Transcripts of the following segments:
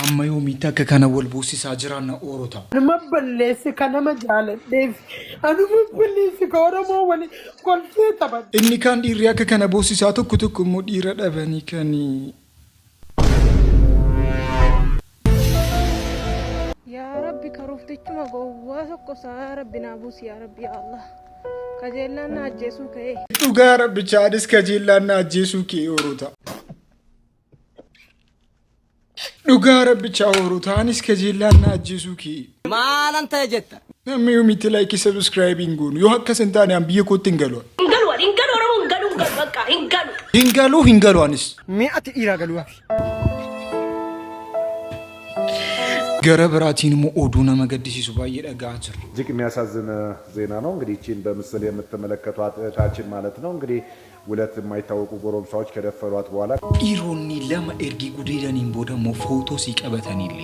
amma yoomitti akka kana wal buusisaa jiraanna oorota. Anuma balleesse kana majaaladheef anuma balleesse ka Oromoo wali kolfee taphat. Inni kaan dhiirri akka kana buusisaa tokko immoo dhiira dhabanii kan yaa Rabbi karuuftichuma gowwaa tokko saa Rabbi naa buusi yaa Rabbi yaa Allah. Kajeellaan na ajjeesuu ka'e. Dhugaa Rabbichaanis kajeellaan na ajjeesuu ka'e oorota. Dhugaa Rabbicha oorotaanis kajeellaan na ajjeesuu ka'e. Maalan ta'e jetta. Namni yoomitti like subscribing goonu yoo akka santaane an biyya kootti hin galu. Oromoo hin galu bakka hin galu. Hin galu anis. Mi'ati dhiiraa galuu. gara biraatiin immoo oduu nama gaddisiisu baay'ee dhagaa jira እጅግ የሚያሳዝን ዜና ነው እንግዲህ እቺን በምስል የምትመለከቷት እህታችን ማለት ነው እንግዲህ ሁለት የማይታወቁ ጎረምሳዎች ከደፈሯት በኋላ ኢሮኒ ለማ ኤርጊ ጉዴዳኒን ቦደሞ ፎቶ ሲቀበተኒል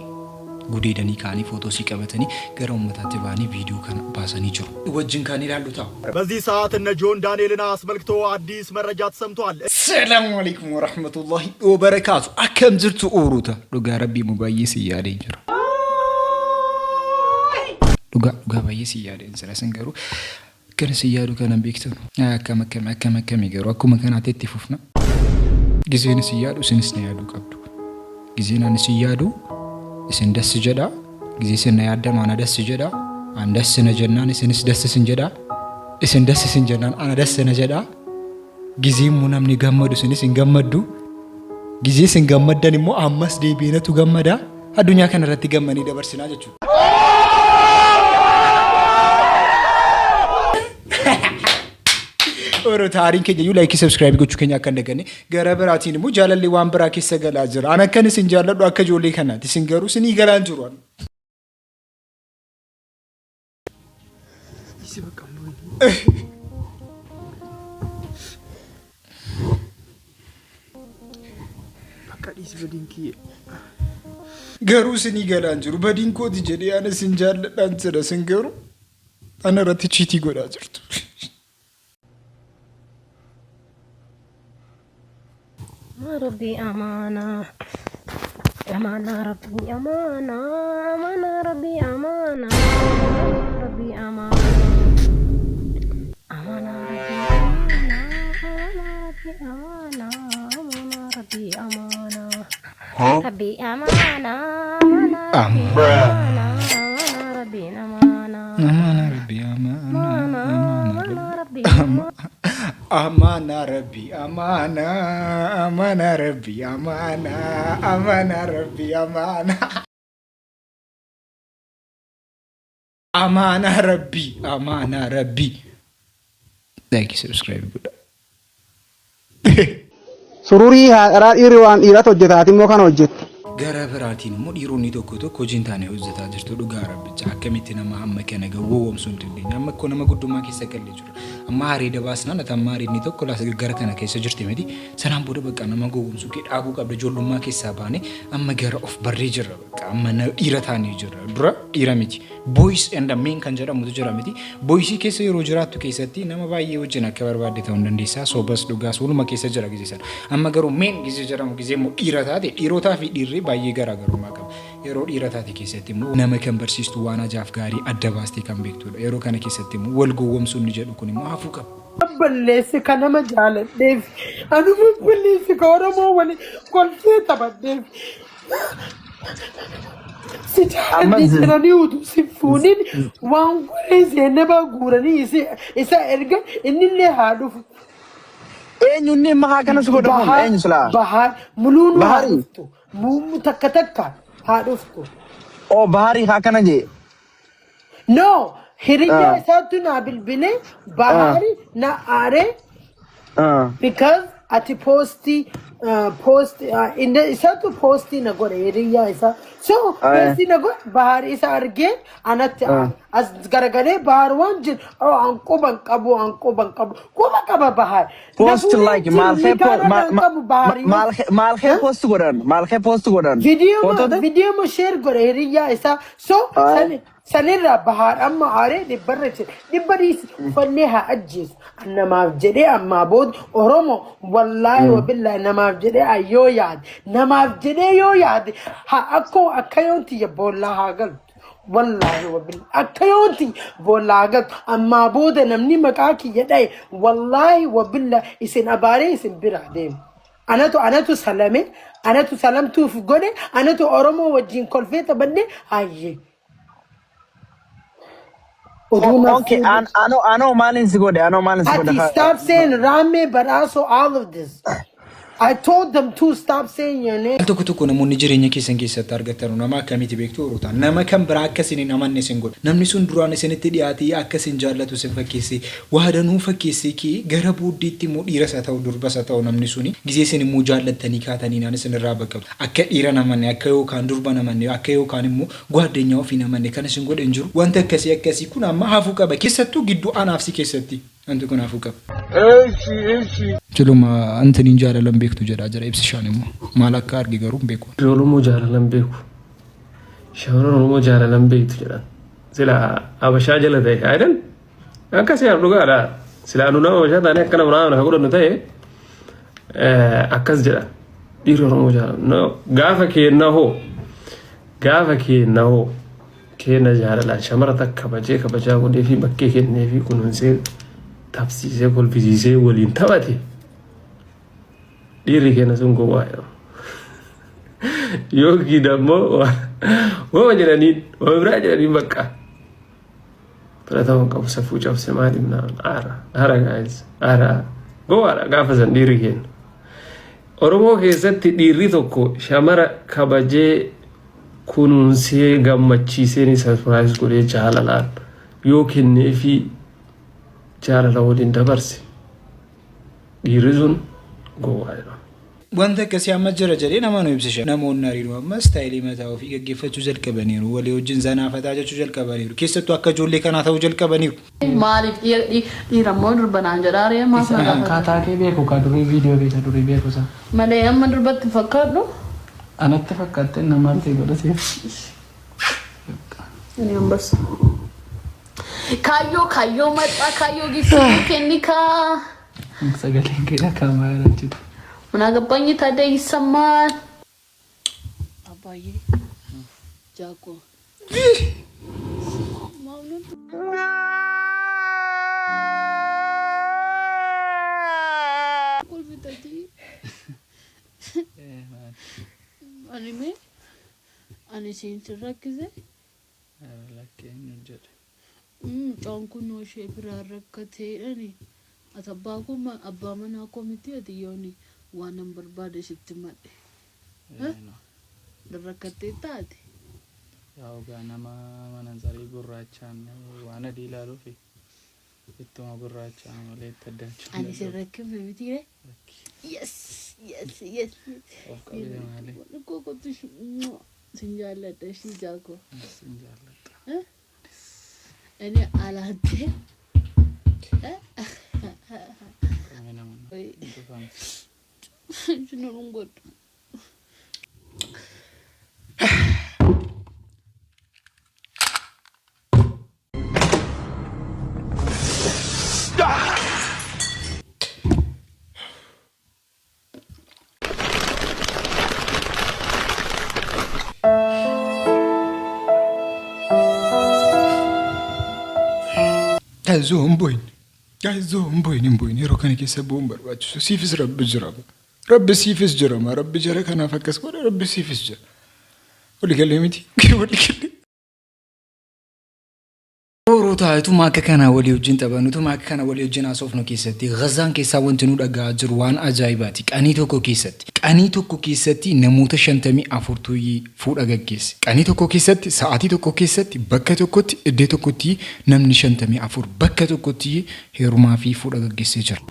ጉዴዳኒ ካኒ ፎቶ ሲቀበተኒ ገራው መታት ባኒ ቪዲዮ ከነ ባሰኒ ጅሩ ወጅን ካኒ ላሉታ በዚህ ሰዓት እነ ጆን ዳንኤልን አስመልክቶ አዲስ መረጃ ተሰምቷል። ሰላም አለይኩም ወራህመቱላሂ ወበረካቱ አከም ዝርቱ ኦሩታ ዱጋ ረቢ ሙባይስ ያደኝ ጅሩ ዱጋ ባይስ ያደኝ ስለሰንገሩ كان سيادو كان بيكتب كم يقرأ أكو مكان عتيتي فوفنا جزين سيادو سنسنيادو كابدو جزين أنا سيادو سن دس جدا جزين سن يادم أنا دس جدا أنا دس سنجنان سنس دس سنجدا سن دس سنجنان أنا دس سنجدا جزين منام نجمدو سنس نجمدو جزين سنجمدني مو أمس دي بينا تجمدا الدنيا كان رتي جمني ده برسنا جتشو और तारीख के जो like subscribe को चुके हैं करने करने गरा बराती ने मुझे जाल लिवाम बरा किस्सा गला जर आना करने सिंजाला तो आका जोली खाना थी सिंगरू से नहीं गलान जुरान इसी वक्त हम लोग पक्का इस बडिंग की गरू से नहीं गलान जुरु बडिंग को दिजले आना सिंजाला डांसर सिंगरू आना राती चीटी गोरा जरतु ربي أمانة أمانة ربي أمانة أمانة ربي أمانة ربي أمانة أمانة ربي أمانة ربي أمانة ربي أمانة أمانة ربي أمانة ربي أمانة أمانة ربي أمانة أمانة ربي أمانة أمانة ربي أمانة أمانة ربي أمانة ربي لايك سبسكرايب كده سروري هذا إيروان إيرات وجداتي مو كان وجدت gara biraatiin immoo dhiironni tokko hojii taane hojjetaa jirtu dhugaa rabbicha akkamitti nama amma kana gowwoomsuu hin dandeenye amma akka nama guddummaa keessa galee jiru amma hariida baasnaan atamma hariidni tokko laasa gara kana keessa jirti miti sanaan booda bakka nama gowwoomsuu kee dhaabuu qabda ijoollummaa keessaa baane amma gara of barree jirra bakka amma dhiira taanee jirra dura dhiira miti boys and men kan jedhamutu jira miti boys keessa yeroo jiraattu keessatti nama baay'ee wajjin akka barbaadde ta'uu dandeessaa soobas dhugaas waluma keessa jira gizesan amma garuu men gizee jedhamu gizee immoo dhiira taate dhiirotaa fi dhiirri baay'ee garaagarummaa qaba yeroo dhiira taate keessatti immoo nama kan barsiistu waan ajaa'ib gaarii adda baastee kan beektudha yeroo kana keessatti immoo wal gowwoomsuun ni jedhu kun immoo hafuu qaba balleesse kana majaaladheef anuma balleesse ka Oromoo wali kolfee taphatteef si jaalladhi jiranii utuu si fuuniin waan goree seenaba guuranii isa erga innillee haa dhufu eenyuun mahaa kanas godhamu eenyu silaa bahar muluun haa dhuftu muummu takka takka haa dhuftu oo baharii haa kana jee no hiriyaa isaatu naa bilbilee bahari na aare because ati posti isaatu posti na godhe hiriyaa isaa so posti na godhe bahari isa argee anatti as garagalee bahar waan jir anquban qabu quba qaba bahar post like maalkee post godhan video mo share godhe hiriyaa isaa so سنرى بحار أما عاري لبرج لبريس فنيها أجيس أنا ما بجري أما بود أرومو والله وبالله أنا ما بجري أيو ياد نما بجري يو ياد ها أكو أكيونتي يبول لها قلب والله وبالله أكيونتي بولا قلب أما بود نمني مكاكي يداي والله وبالله إسن أباري إسن برادين أنا تو سلامي أنا تو سلامتو في قولي أنا تو أرومو وجين كولفيتا بني هاي Okay, I know Malin Sigode. I know Malin Ati, Sigode. stop saying Rame, but also all of this. I told them to stop saying your name. Tokko tokko namoonni jireenya keessan keessatti argatan nama akkamitti beektu uruta nama kan biraa akkasiin namanne sin godha namni sun duraan isinitti dhiyaatee akkasin jaallatu sin fakkeesse waadanuu fakkeesse kee gara booddeetti immoo dhiira isa ta'u durba isa ta'u namni suni gisee sin immoo jaallattanii kaatanii naan isin irraa baqqabu akka dhiira namanne akka yookaan durba namanne akka yookaan immoo gwaaddenyaa ofii namanne kan isin godhan jiru wanta akkasii kun amma hafuu qaba keessattuu gidduu anaafsi keessatti antu kun hafuu qaba Chuluma Anthony Jara Lambek to Jara Epsishanimo. Malaka Gigarum Beko. Jolomo Jara Lambeku. Shawromo Jara Lambek to Jara. Sila Abashajala de Hayden. Akasia Lugara. Sila Luna Jata Nekanam Hagunate. Akas Jara. Diromo Jara. No. Gavaki Naho. Gavaki Naho. Kena Jara La Shamarata Kabaje Kabaja Defi Bakake Nevi Kununse. Tapsi Kol Vizise will in Tabati. Diri kena sungguh wayo. Yogi damo, wah jadi ni, wah beraja di Mekah. Ternyata kau sefucap semadi mana ara guys, ara, gua ara gak pesan diri kan. Oromo kesat diri toko, shamara kabaje kununse gammachi ni surprise kule jalalan. Yokin nefi jalala wodin dabarsi. Diri zun. Wanta akkasii amma jira jedhee nama nu ibsisha namoonni hariiroo amma istaayilii mataa ofii gaggeeffachuu jalqabaniiru walii wajjin zanaafataa jechuu jalqabaniiru keessattuu akka ijoollee kanaa ta'uu jalqabaniiru. Maaliif dhiirammoo durbanaan jedhaaree maaf nagaa kaataa kee beeku ka durii viidiyoo beekta durii beeku sa malee amma durbatti fakkaadhu anatti fakkaatte namaatti godhatee ni ambas kayyoo maxaa kayyoo gisii kenni kaa sagaleen keenya kaamaraa jiru. Menagapannya tadi sama apa ye? Jago. Mau nonton? Kul tadi. Anime? Anime serak ke? Laki nunjuk. Tangku no shape rarak kate ni. Atabaku ma abba mana komite ati yoni. Waan number bade sitti madde. Darrakkattee taate. Yaa ogaa nama manansarii gurraachaan waan adii ilaaluufi ittuma gurraachaan malee itti addaachuu. Ani sirrakkifne mitiire? Yes. Of qabee malee. Kokotu sin jaalladha ishii jaako. Sin jaalladha. Ani alaattee. Kamee nama dhufaam. Cuma nunggut. Zoomboin, yeroo kana keessa bu'uun barbaachisu siifis rabbi jira. Rabbi siifis jira maa rabbi jira kanaaf akkas godha rabbi siifis jira. Wali galee miti wali galee. Rootaayitu akka kana walii wajjin taphannutu akka kana walii wajjin haasofnu keessatti Gazaan keessaa wanti nu dhagaa jiru waan ajaa'ibaati. Qanii tokko keessatti namoota 54 fuudha gaggeesse. Qanii tokko keessatti sa'aatii tokko keessatti bakka tokkotti iddoo tokkotti namni 54 bakka tokkotti heerumaa fi fuudha gaggeessee jira.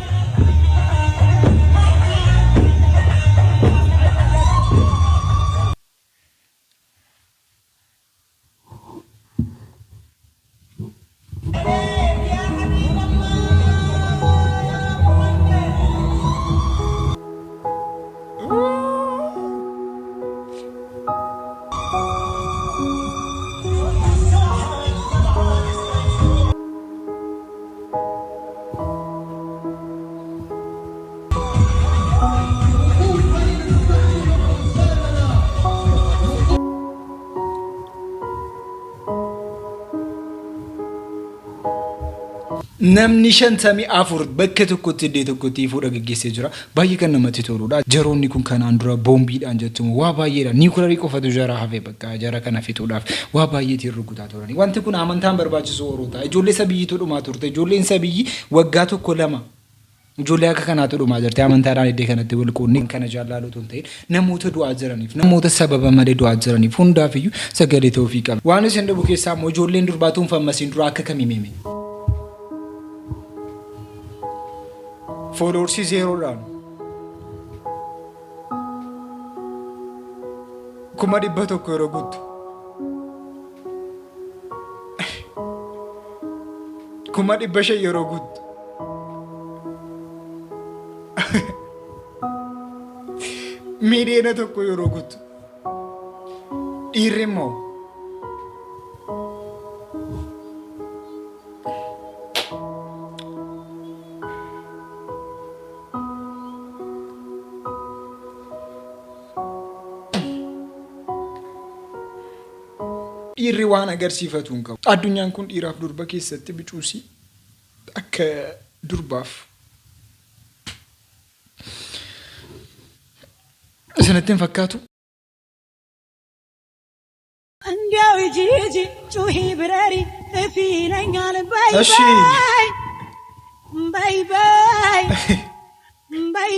namni 54 bakka tokkotti iddoo tokkotti fuudha gaggeessee jira baay'ee kan namatti toludha jaroonni kun kanaan dura boombiidhaan jettumu waa baay'eedha niikularii qofatu jara hafee bakka jara kana fixuudhaaf waa baay'eetiin rukutaa turani wanti kun amantaan barbaachisu oroota ijoollee sabiyyiitu dhumaa turte ijoolleen sabiyyi waggaa tokko lama ijoollee akka kanaatu dhumaa jirti amantaadhaan iddoo kanatti wal qoonni kana jaallalootu ta'e namoota du'aa jiraniif namoota sababa malee du'aa jiraniif hundaafiyyuu sagalee ta'uu qaba waan isin dhabu keessaa immoo ijoolleen durbaatuun fammasiin dura akka kamimeme followers 0 dhaan kuma 100 yeroo guutu kuma 500 yeroo guutu miliyoona tokko yeroo guutu dhiirri immoo dhiirri waan agarsiifatu hin qabu addunyaan kun dhiiraaf durba keessatti bicuusi akka durbaaf isinitti hin fakkaatu እንዲያው ጂጂ ጩሂ ብረሪ እፊለኛል ባይ እሺ ባይ ባይ ባይ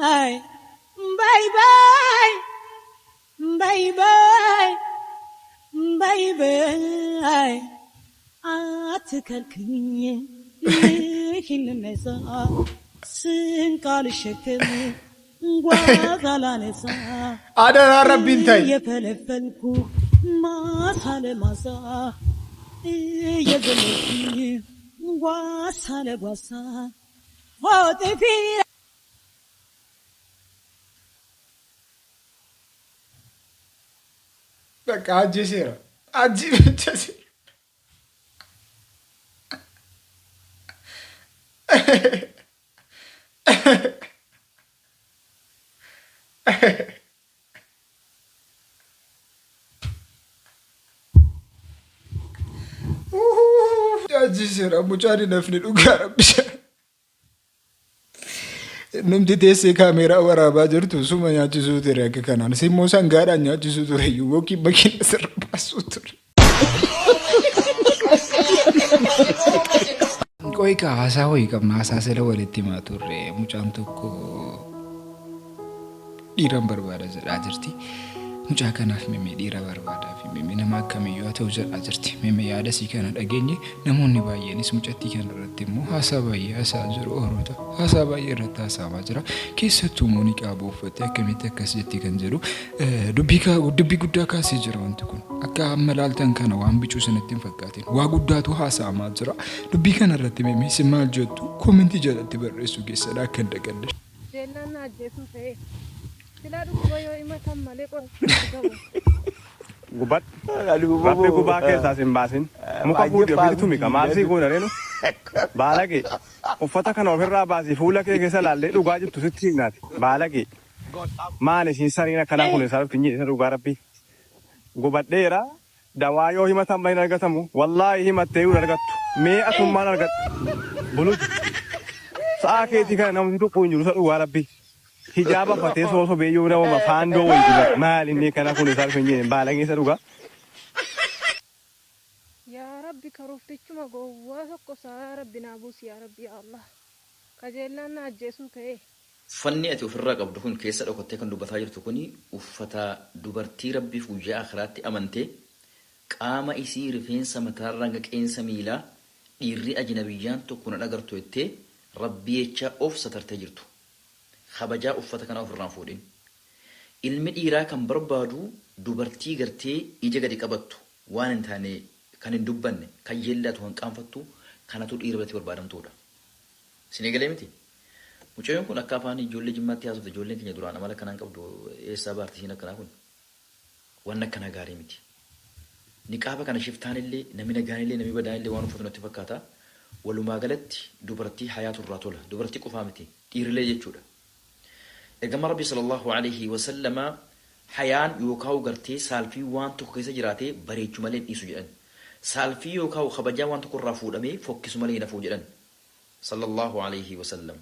ባይ ባይ ባይ ባይ ባይ ባይ አትከልክኝ ይህንነሳ ስንቃል ሸክም ጓዛላነሳ አደራ ረቢን ታይ የፈለፈልኩ ማሳ ለማሳ የዘለኩኝ ጓሳ ለጓሳ ፎጥፊ በቃ አጂ ሴራ አጂ ብቻ ሴራ አጂ ሴራ ሙጫኒ ነፍኒ ዱጋ ረብሻ Namti teessee kaameeraa waraabaa jirtu suma nyaachisuu ture akka kanaan simmoo sangaadhaan nyaachisuu ture yookiin makiina sirra baasuu ture. Qoyqa haasaa wayii qabna haasaa sila walitti himaa turre mucaan tokko dhiiran barbaada jedhaa jirti. Mucaa kanaaf mimmi dhiira barbaadaa fi mimmi nama akkamiyyuu haa ta'u jedhaa jirti. Mimmi yaada sii kana dhageenye namoonni baay'eenis mucattii kana irratti immoo haasaa baay'ee haasaa jiru oroota. Haasaa baay'ee irratti haasaamaa jira. Keessattuu immoo ni qaabuu uffattee akkamitti akkas jetti kan jedhu dubbii guddaa kaasee jira wanti kun. Akka amma laaltan kana waan bicuu sanatti hin fakkaatin. Waa guddaatu haasaamaa jira. Dubbii kana irratti mimmi si maal jettu koomentii jalatti barreessuu keessadha akka hin dhaggadde. Jeennan ajjeesuu ta'e. Sila dhukkuba yoo himatan malee qoratu Gubat. Rabbi gubaa keessaa sin baasin. Muka fuudhee ofiitu mika. Maal sii goona reenu? Baalaqee. Uffata kana ofirraa baasii fuula kee keessa laallee dhugaa jirtu sitti himnaati. Baalaqee. Maal isiin sariin akkanaa kun isaa dhufti isa dhugaa rabbi. Gubadheera. Dawaa yoo himatan malee hin argatamu. Wallaahi himattee hin argattu. Mee atummaan argattu. Buluti. Sa'a keetii kana namni tokko hin jiru isa dhugaa rabbi. Hijaba fatee sooso beeyyuu nama faandoo wayii maal inni kana kun isaa dhufeen jeen baalaqeessa dhugaa. Yaa Rabbi karooftichuma gowwaa tokko saa Rabbi naa buusi yaa Rabbi yaa Allah. Kajeellaan na ajjeesuu ta'e. Uffanni ati ofirraa qabdu kun keessa dhokattee kan dubbataa jirtu kuni uffata dubartii Rabbiif guyyaa akhiraatti amantee qaama isii rifeensa mataarraa hanga qeensa miilaa dhiirri ajnabiyyaan tokko na dhagartu jettee Rabbi jecha of satartee jirtu. Kabajaa uffata kana ofirraan fuudhin. Ilmi dhiiraa kan barbaadu dubartii gartee ija gadi qabattu waan hin taane kan hin dubbanne kan yeellatu kan qaanfattu kanatu dhiira biratti barbaadamtuudha. Isin eegalee miti? Mucayyoon kun akka afaan ijoollee jimmaatti haasofte ijoolleen keenya duraan amala kanaan qabdu eessaa baarti isiin akkanaa kun? Waan akkanaa gaarii miti. Niqaaba kana shiftaan illee namni nagaan illee namni badaan illee waan uffatu natti fakkaata. Walumaa galatti dubartii hayaatu irraa tola. Dubartii qofaa miti dhiirrillee jechuudha. Ergama Rabbi sallallahu alaihi wasallam hayaan yookaan gartee saalfii waan tokko keessa jiraatee bareechuu malee dhiisu jedhan. saalfii yookaan kabajaa waan tokko irraa fuudhamee fokkisu malee nafuu jedhan sallallahu alayhi wasallam.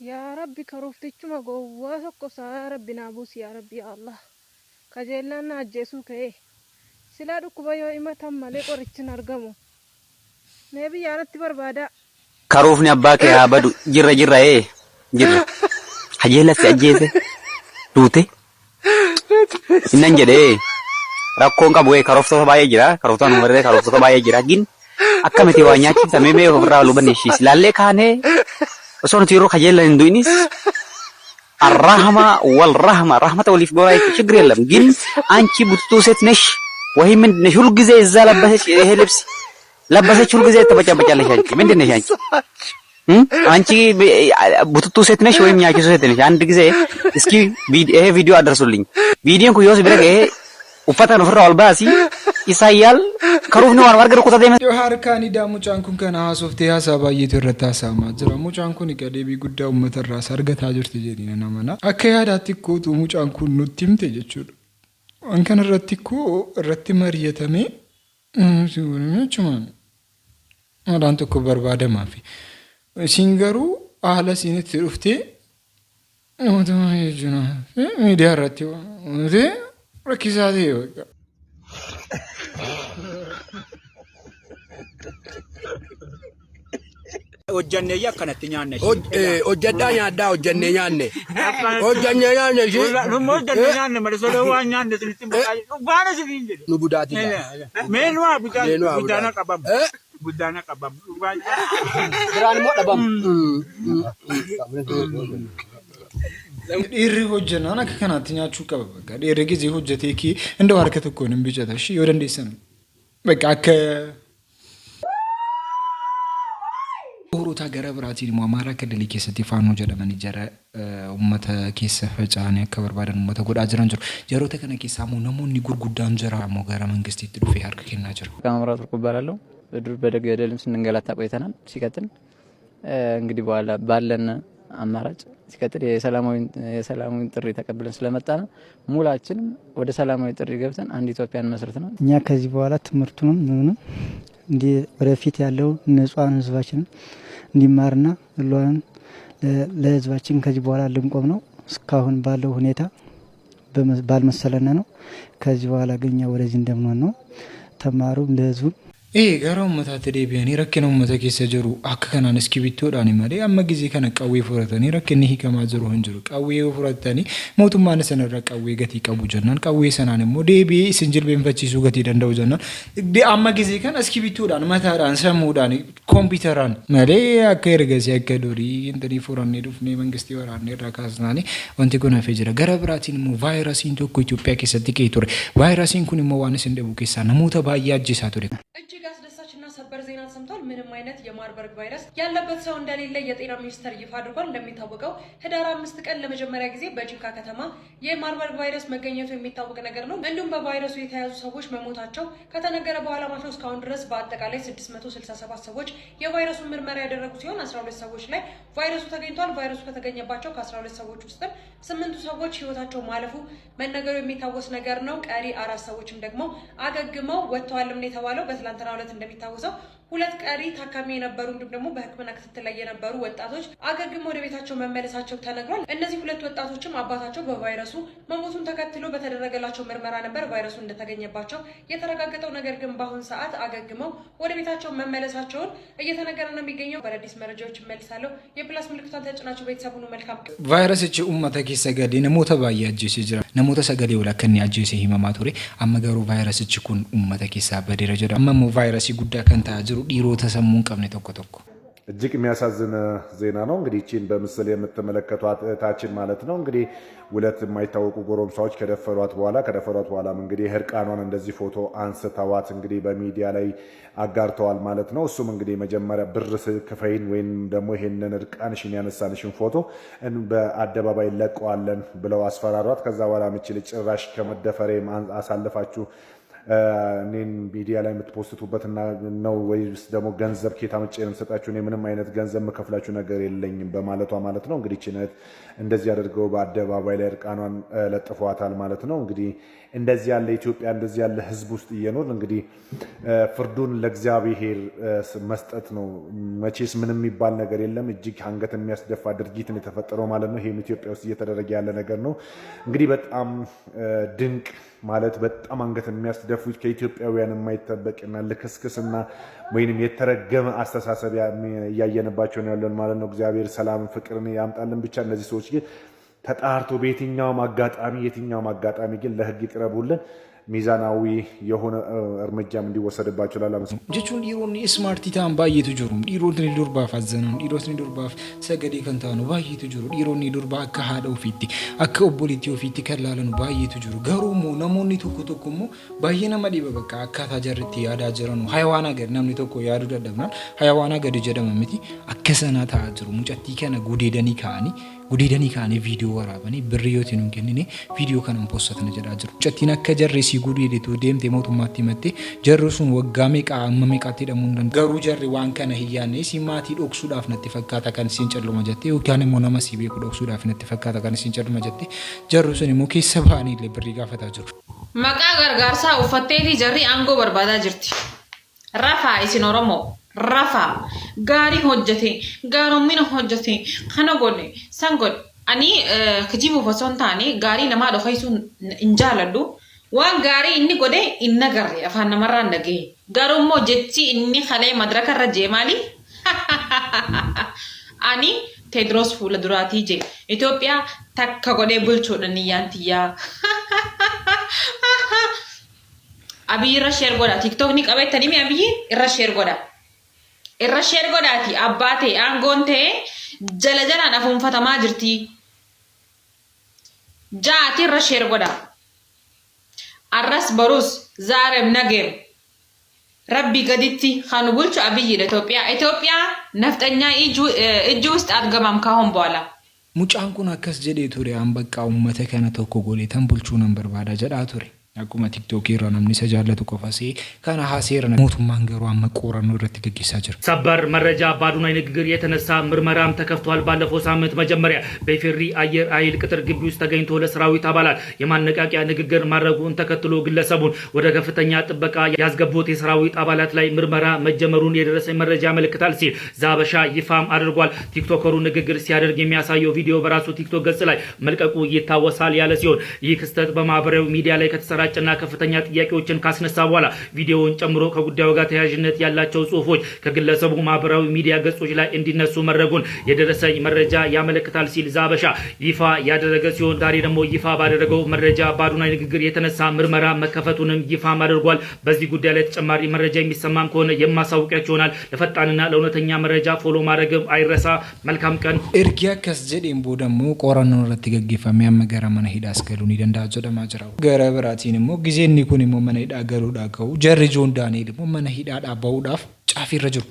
Yaa Rabbi karooftichuma gowwaa tokko yaa Rabbi naa buusi yaa Rabbi yaa Allah. Kajeellaan na ajjeesuu ka'ee. Silaa dhukkuba yoo himatan malee qorichi hin argamu. Mee biyyaanatti barbaada. Karoofni abbaa kee haa badu jirra jirra. Hajeela si ajjeese duute. Innan jedhee rakkoon qabu karooftoota baay'ee jira. Karooftaan uummatee karooftoota baay'ee jira. Gin akkamiti waa nyaachisa mee ofirraa lubanneeshiis laallee kaanee osoo nuti yeroo hajeela hin du'inis الرحمة والرحمة رحمة وليف قراي شجر يلم جن أنتي بتوسط نش وهي من نشول جزء الزال بس هي لبس لبس شول جزء تبجع بجع لشانك من دين شانك أنتي بتوسط نش وهي مياكي سوسط نش عند جزء इसकी video address link video को यूज़ बिरगे उफ़ता नफ़र अलबासी इसाइल करूँ न वार करो कुछ दें जो हर कानी दा मुचांकुन का ना सोफ्टे हा साबा ये तो रत्ता सामा जरा मुचांकुन का देवी गुड्डा उम्मतर रास अर्गत हाजुर तेजेरी ना मना अकेया दाती को तो मुचांकुन नुट्टिम तेजेचुर अंकन रत्ती को रत्ती मरियता में चुमान आराम तो को बर्बाद माफी सिंगरू आहला सीने तिरुफ्ते तो ये जुना मीडिया रत्ती वो मुझे रखिसा दे होगा hojjanne yakkanatti nyaanne hojjedhaa nyaaddaa hojjannee nyaanne hojjannee nyaanne hojjanne nyaanne malee solee waan nyaanne sinitti baana siniin jedhu nu budaati meenuwaa buddaana qabamu buddaana qabamu biraan immoo dhabamu dhiirri hojjannaan akka kanaatti nyaachuu qaba bakka dhiirri gisee hojjetee kii indoo harka tokkoon hin bijata ishii yoo dandeessan bakka akka Horuta gara biraatiin immoo Amaaraa Kililii keessatti faanuu jedhamanii jara uummata keessa faca'anii akka barbaadan uummata godhaa jiran jiru. Yeroota kana keessaa immoo namoonni gurguddaan jira immoo gara mangistiitti dhufee harka kennaa jiru. ከመምራት ወርቁ እባላለሁ በዱር በገደልም ስንንገላታ ቆይተናል። ሲቀጥል እንግዲህ በኋላ ባለን አማራጭ ሲቀጥል የሰላማዊ ጥሪ ተቀብለን ስለመጣን ሙላችንም ወደ ሰላማዊ ጥሪ ገብተን አንድ ኢትዮጵያን መስርት ነው። እኛ ከዚህ በኋላ ትምህርቱንም ምንም እንዲ ወደፊት ያለው ንጹሃን ህዝባችን እንዲማርና ለዋን ለህዝባችን ከዚህ በኋላ ልንቆም ነው። እስካሁን ባለው ሁኔታ ባልመሰለና ነው። ከዚህ በኋላ ገኛ ወደዚህ እንደምንሆን ነው። ተማሩም ለህዝቡ gara uummataatti deebi'anii rakkina uummata keessa jiru akka kanaan iskibittoodhaan malee amma gizee kana qawwee fudhatanii rakkinni hiikamaa jiru hin jiru qawwee fudhatanii mootummaan sanarra qawwee gatii qabu jennaan qawwee sanaan immoo deebi'ee isin jilbeenfachiisuu gatii danda'u jennaan amma gizee kana iskibittoodhaan mataadhaan sammuudhaan kompiitaraan malee akka ergasii akka durii intanii furannee dhufnee mangistii waraannee irraa kaasnaanii wanti kun hafee jira gara biraatiin immoo vaayirasiin tokko Itoophiyaa keessatti ka'ee ture vaayirasiin kun immoo waan isin dhabu keessaa namoota baay'ee ajjeesaa ture. ሰበር ዜና ሰምቷል። ምንም አይነት የማርበርግ ቫይረስ ያለበት ሰው እንደሌለ የጤና ሚኒስቴር ይፋ አድርጓል። እንደሚታወቀው ህዳር 5 ቀን ለመጀመሪያ ጊዜ በጂንካ ከተማ የማርበርግ ቫይረስ መገኘቱ የሚታወቅ ነገር ነው። እንዲሁም በቫይረሱ የተያዙ ሰዎች መሞታቸው ከተነገረ በኋላ ማለት ነው እስካሁን ድረስ በአጠቃላይ 667 ሰዎች የቫይረሱን ምርመራ ያደረጉ ሲሆን 12 ሰዎች ላይ ቫይረሱ ተገኝቷል። ቫይረሱ ከተገኘባቸው ከ12 ሰዎች ውስጥ 8 ሰዎች ህይወታቸው ማለፉ መነገሩ የሚታወስ ነገር ነው። ቀሪ 4 ሰዎችም ደግሞ አገግመው ወጥተዋል የተባለው በትላንትናው ዕለት እንደሚታወሰው ሁለት ቀሪ ታካሚ የነበሩ እንዲሁም ደግሞ በሕክምና ክትትል ላይ የነበሩ ወጣቶች አገግመው ወደ ቤታቸው መመለሳቸው ተነግሯል። እነዚህ ሁለት ወጣቶችም አባታቸው በቫይረሱ መሞቱን ተከትሎ በተደረገላቸው ምርመራ ነበር ቫይረሱ እንደተገኘባቸው የተረጋገጠው። ነገር ግን በአሁን ሰዓት አገግመው ወደ ቤታቸው መመለሳቸውን እየተነገረ ነው የሚገኘው። በአዳዲስ መረጃዎች እመልሳለሁ። የፕላስ ምልክቷን ተጭናችሁ ቤተሰብ ሁኑ። መልካም ቫይረስ እቺ ኡመተ ኬሰ ገዲ ነሞተ ባያ አጀሲ ጅራ ነሞተ ሰገዲ ወላ ከኒ አጀሲ ሂመማ ቱሬ አመገሩ ቫይረስ እቺ ኩን ኡመተ ኬሳ በደረጃ አመሙ ቫይረስ ጉዳ ከንታ ጅሩ ዲሮ ተሰሙን ቀብነ ተቆተቆ እጅግ የሚያሳዝን ዜና ነው። እንግዲህ እቺን በምስል የምትመለከቷት እህታችን ማለት ነው እንግዲህ ሁለት የማይታወቁ ጎረምሳዎች ከደፈሯት በኋላም እንግዲህ እርቃኗን እንደዚህ ፎቶ አንስተዋት እንግዲህ በሚዲያ ላይ አጋርተዋል ማለት ነው። እሱም እንግዲህ መጀመሪያ ብር ክፈይን ወይም ደግሞ ይሄንን እርቃንሽን ያነሳንሽን ፎቶ በአደባባይ ለቀዋለን ብለው አስፈራሯት። ከዛ በኋላ ምችል ጭራሽ ከመደፈሬ አሳልፋችሁ እኔን ሚዲያ ላይ የምትፖስቱበት ነው ወይስ ደግሞ ገንዘብ ኬታ መጨ የምሰጣችሁ? እኔ ምንም አይነት ገንዘብ መከፍላችሁ ነገር የለኝም በማለቷ ማለት ነው። እንግዲህ ችነት እንደዚህ አድርገው በአደባባይ ላይ እርቃኗን ለጥፏታል ማለት ነው። እንግዲህ እንደዚህ ያለ ኢትዮጵያ እንደዚህ ያለ ህዝብ ውስጥ እየኖር እንግዲህ ፍርዱን ለእግዚአብሔር መስጠት ነው። መቼስ ምንም የሚባል ነገር የለም። እጅግ አንገት የሚያስደፋ ድርጊትን የተፈጠረው ማለት ነው። ይሄም ኢትዮጵያ ውስጥ እየተደረገ ያለ ነገር ነው። እንግዲህ በጣም ድንቅ ማለት በጣም አንገት የሚያስደፉት ከኢትዮጵያውያን የማይጠበቅና ልክስክስና ወይንም የተረገመ አስተሳሰብ እያየንባቸው ነው ያለን ማለት ነው። እግዚአብሔር ሰላም ፍቅርን ያምጣልን ብቻ። እነዚህ ሰዎች ግን ተጣርቶ በየትኛውም አጋጣሚ ግን ለህግ ይቅረቡልን። ሚዛናዊ የሆነ እርምጃም እንዲወሰድባቸው ላላመስ ጀቹን ዲሮኒ ስማርት ታም ባየቱ ጆሩ ዲሮኒ ዱርባፍ አዘነን ዲሮኒ ዱርባፍ ሰገዴ ከንታኑ ባየቱ ጆሩ ዲሮኒ ዱርባ አካሃደው ፊቲ አከኦቦሊቲዮ ፊቲ ከላለን ባየቱ ጆሩ ገሩሞ ነሞኒ ቶኮቶኮሞ ባየነ መዲ በበቃ አካታ ጀርቲ ያዳጀረኑ ሃይዋና ገድ ነምኒ ቶኮ ያዱ ደደብናል ሃይዋና ገድ ጀደመምቲ አከሰና ታጅሩ ሙጨቲ ከነ ጉዴደኒ ካኒ ቪዲዮ ወራበኒ ብሪዮቲኑን ከነኒ ቪዲዮ ከነን ፖስተነ ጀዳጅሩ ጨቲና ከጀሬ ሲጉዱ የዴቱ ዴምቴ ሞቱማቲ መቴ ጀርሱን ወጋሜ ቃ አመሜቃቲ ደሙንደን ገሩ ጀሪ ዋን ከነ ህያኔ ሲማቲ ዶክሱ ዳፍነት ፈካታ ከን ሲንጨሉ መጀቴ ወካኔ ሞናማ ሲቤ ዶክሱ ዳፍነት ፈካታ ከን ሲንጨሉ መጀቴ ጀርሱን ሞኬ ሰባኒ ለብሪ ጋፈታጅሩ መቃ ገርጋርሳ ኡፈቴቲ ጀሪ አንጎ በርባዳ ጅርቲ ረፋ ኢሲን ኦሮሞ rafa gari hojjate gaaromina hojjate kana godhe san god ani kijibu fason taane gari nama do khaysun injaladdu wan gari inni gode inna garre afan namarra ndage garommo jetti inni khale madraka raje mali ani Tedros fuula duraatii je Ethiopia takka godhe bulchuudhani yantiya abi irra share goda TikTok ni qabettani mi abi irra share goda abbate angonte jala jala nafun fatama jirti jaati irra share goda arras barus zarem nagem rabbi gaditti khanu bulchu abiyi Ethiopia naftanya iju ውስጥ አትገባም ካሁን በኋላ ሙጫንኩን አከስ ጀዴ ቱሪ አንበቃው መተ ከነ ተኮ ጎሌ ተንቡልቹ ነበር ባዳ ጀዳ ቱሪ አቁማ ቲክቶክ ይራናም ንሰጃለቱ ቆፋሴ ካና ሀሴርነ ሞቱ ማንገሩ አመቆረን ነው ረትገጊሳጀር ሰበር መረጃ ባዱናይ ንግግር የተነሳ ምርመራም ተከፍቷል። ባለፈው ሳምንት መጀመሪያ በፌሪ አየር ኃይል ቅጥር ግቢ ውስጥ ተገኝቶ ለሰራዊት አባላት የማነቃቂያ ንግግር ማድረጉን ተከትሎ ግለሰቡን ወደ ከፍተኛ ጥበቃ ያስገቡት የሰራዊት አባላት ላይ ምርመራ መጀመሩን የደረሰኝ መረጃ ያመለክታል ሲል ዛበሻ ይፋም አድርጓል። ቲክቶከሩ ንግግር ሲያደርግ የሚያሳየው ቪዲዮ በራሱ ቲክቶክ ገጽ ላይ መልቀቁ ይታወሳል ያለ ሲሆን ይህ ክስተት በማህበራዊ ሚዲያ ላይ ከተሰራጨና ከፍተኛ ጥያቄዎችን ካስነሳ በኋላ ቪዲዮውን ጨምሮ ከጉዳዩ ጋር ተያያዥነት ያላቸው ጽሁፎች ከግለሰቡ ማህበራዊ ሚዲያ ገጾች ላይ እንዲነሱ መረጉን የደረሰኝ መረጃ ያመለክታል ሲል ዛበሻ ይፋ ያደረገ ሲሆን ዛሬ ደግሞ ይፋ ባደረገው መረጃ ባዱናይ ንግግር የተነሳ ምርመራ መከፈቱንም ይፋ አድርጓል። በዚህ ጉዳይ ላይ ተጨማሪ መረጃ የሚሰማም ከሆነ የማሳውቃችሁ ይሆናል። ለፈጣንና ለእውነተኛ መረጃ ፎሎ ማድረግ አይረሳ። መልካም ቀን። ኤርጊያ ከስጀዴን ቦደሞ ቆራኖ ረትገጊፋ ሚያመገራ መነ ሂዳስከሉን ይደንዳጆ ደማጅራው ገረብራቲ ሞ ጊዜኒ ኩኒ ሞ መነ ሂዳ ገሩዳከው ጀሪ ጆን ዳንኤል ሞ መነ ሂዳ ዳባውዳፍ ጫፊ ረጅሩ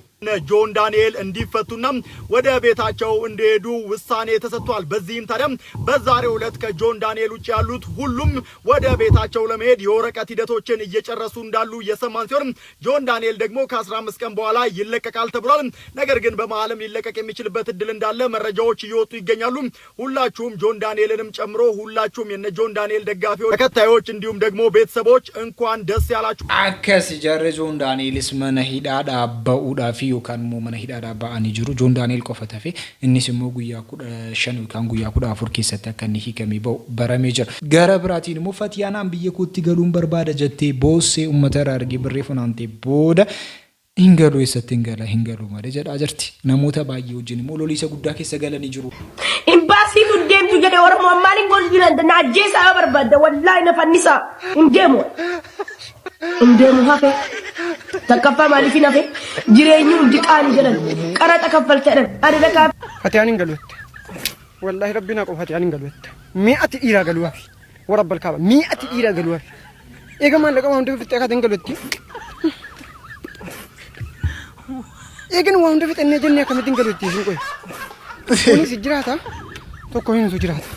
ጆን ዳንኤል እንዲፈቱና ወደ ቤታቸው እንዲሄዱ ውሳኔ ተሰጥቷል። በዚህም ታዲያ በዛሬው ዕለት ከጆን ዳንኤል ውጭ ያሉት ሁሉም ወደ ቤታቸው ለመሄድ የወረቀት ሂደቶችን እየጨረሱ እንዳሉ የሰማን ሲሆን ጆን ዳንኤል ደግሞ ከ15 ቀን በኋላ ይለቀቃል ተብሏል። ነገር ግን በመሃልም ሊለቀቅ የሚችልበት እድል እንዳለ መረጃዎች እየወጡ ይገኛሉ። ሁላችሁም ጆን ዳንኤልንም ጨምሮ ሁላችሁም የነ ጆን ዳንኤል ደጋፊዎች፣ ተከታዮች እንዲሁም ደግሞ ቤተሰቦች እንኳን ደስ ያላችሁ። አከስ ጀረ ጆን ዳንኤልስ መነ ሂዳ ዳባውዳፊ ዮካን ሞ መነ ሂዳ ዳባአኒ ጅሩ ጆን ዳንኤል ቆፈተፌ እኒስ ሞ ጉያ ኩዳ ሸን ዮካን ጉያ ኩዳ አፉር ኬሰተ ከኒ ሂከሚ በረሜጀር ገረብራቲን ሞ ፈቲያናም ብየኩቲ ገሉን በርባደ ጀቴ ቦሴ ኡመተራ አርጊ ብሬፎናንቴ ቦደ ingalo esatti ingalo mare jedha jirti namoota baay'ee wajjin immoo loliisa guddaa keessa galanii jiru. Imbaasii nu deemtu jedhe Oromoo maaliin goos jiran naajjeesaa yoo barbaadde wallaahi na fannisaa hin deemu hafe takkaffaa maaliif hin hafe jireenyi hundi qaali jedhan qaraxa kaffaltedhan ani dhagaa Fatiyaan hin galuutte wallaahi rabbiin haa Fatiyaan hin galuutte mi'ati dhiiraa galuufi warabbal kaaba mi'ati dhiiraa galuufi eegamaan laqama hundi fixee kaata hin galuutti. Egan waan hundee fixannee jennee akkamitti hin galuutti hin qoy. Kunis jiraata tokko hin jirata.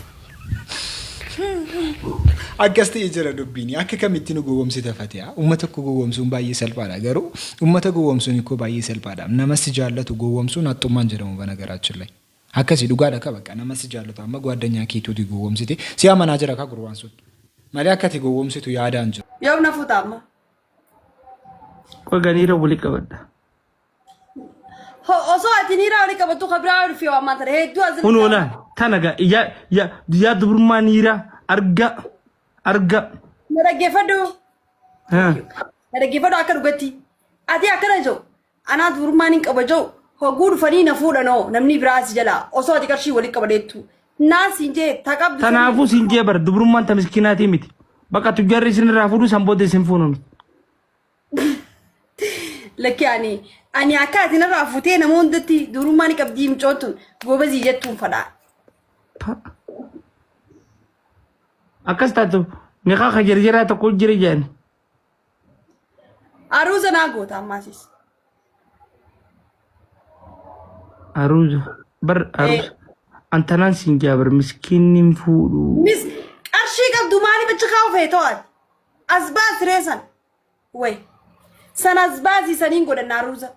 akkasti ijara dubbiini akka kamittiin gowwomsite fatiha ummata ko gowwomsuun baay'ee salphaadha garuu ummata gowwomsuun ko baay'ee salphaadha nama si jaallatu gowwomsuun haxxummaan jedhamu banagaraachuu ላይ akkasi dhugaadha ka bakka nama si jaallatu amma ጓደኛ keetuuti gowwomsite si amanaa jira ka gurwaan sun malee akkati gowwomsitu yaadaan jiru yoom na futaama ko ganiira wali qabadda osoo ati niira wali qabatu khabraa urfi waa maantare hedduu azil hunola tanaga ya dubruma niira arga narageeffadhu akka dhugatti ati akkana jo anaa dubrummaan hin qaba jo hoguu dhufanii na fuudhanoo namni biraas jala osoo ati qarshii wali qabadeettu naa siinjee taqabdu tanaafu siinjee bar dubrummaan ta miskinaati miti bakka tujjarri isinirraa fuudhu sanboodde isin fuunuun lakki ani akka ati narraa fuutee nama hundatti dubrummaan qabdii mucootun goobazii jettuun fadhaa akkas taatu meeqa kajarjaraa tokko jira jaani aruuza naa goota ammaasis aruuza bar aruuza antanaan siin jaabar miskiinnin fuudhu qarshii qabdu maaliif achi kaa'u feeto'an asbaas reesan way san asbaasii saniin godhan aruuza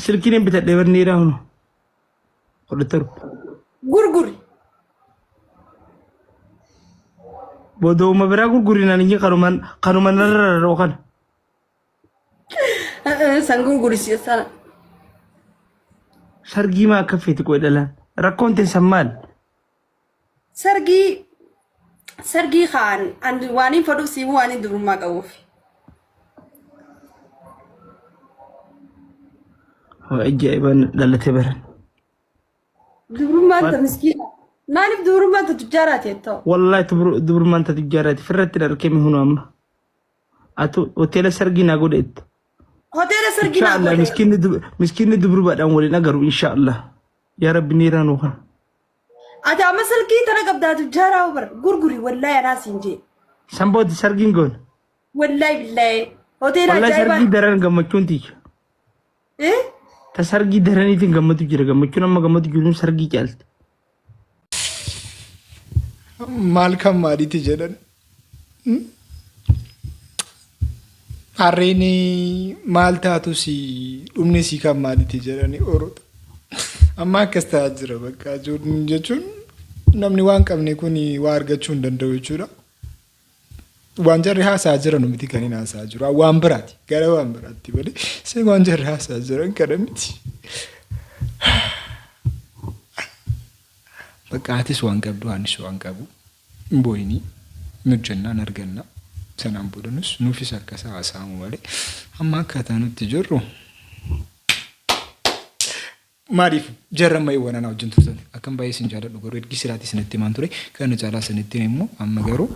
silkiin bitadhee barneeraa hunu hodhataru gurguri bodooma biraa gurgurinaan inni kanuman narra kana san gurgurisi sana sargii maa akka feeti qoy dhalaan rakkoon teessan maal sargii kaan waaniin fadhuuf siimu waaniin dubrummaa qabuuf ajaa'iban dhalatee baran dubrummaan ta miskiina maaliif dubrummaan ta tujjaaraati jettoo wallahi dubrummaan ta tujjaaraati firratti dharkee mi hunu amma atu hoteela sargii naa godheette hoteela sargii naa godhe miskiinni dubrubaadhaan waliin agaru inshaallah yaa rabbi niiraan ukan ati amma sargii tana qabdaa tujjaaraa bar gurguri wallahi anaa siinjee sanbooti sargiin goon wallahi billahi hoteela wallahi sargii daran gammachuun tiicha ta sargii daraniitiin gammatu jira gammachuun amma gammatu jiruun sargii caalte maal kan maaliiti jedhan harreen maal taatu si dhumni si kan maaliiti jedhani orota amma akkas ta'aa jira bakka jechuun namni waan qabne kun waa argachuu hin danda'u jechuudha. Waan jarri haasaa jiran miti kan hin haasaa jiru waan biraati gara waan biraatti malee see waan jarri haasaa jiran kana miti. Bakka atis waan qabdu anis waan qabu booyini nujjannaan arganna sanaan boodannus nuufis akkas haasaamu malee amma akkaataa nutti jirru maaliif jarramma iwwanana wajjin turtan akkam baay'ee sin jaaladhu garuu ergi siraatii sinitti himaan ture kan caalaa sinitti immoo amma garuu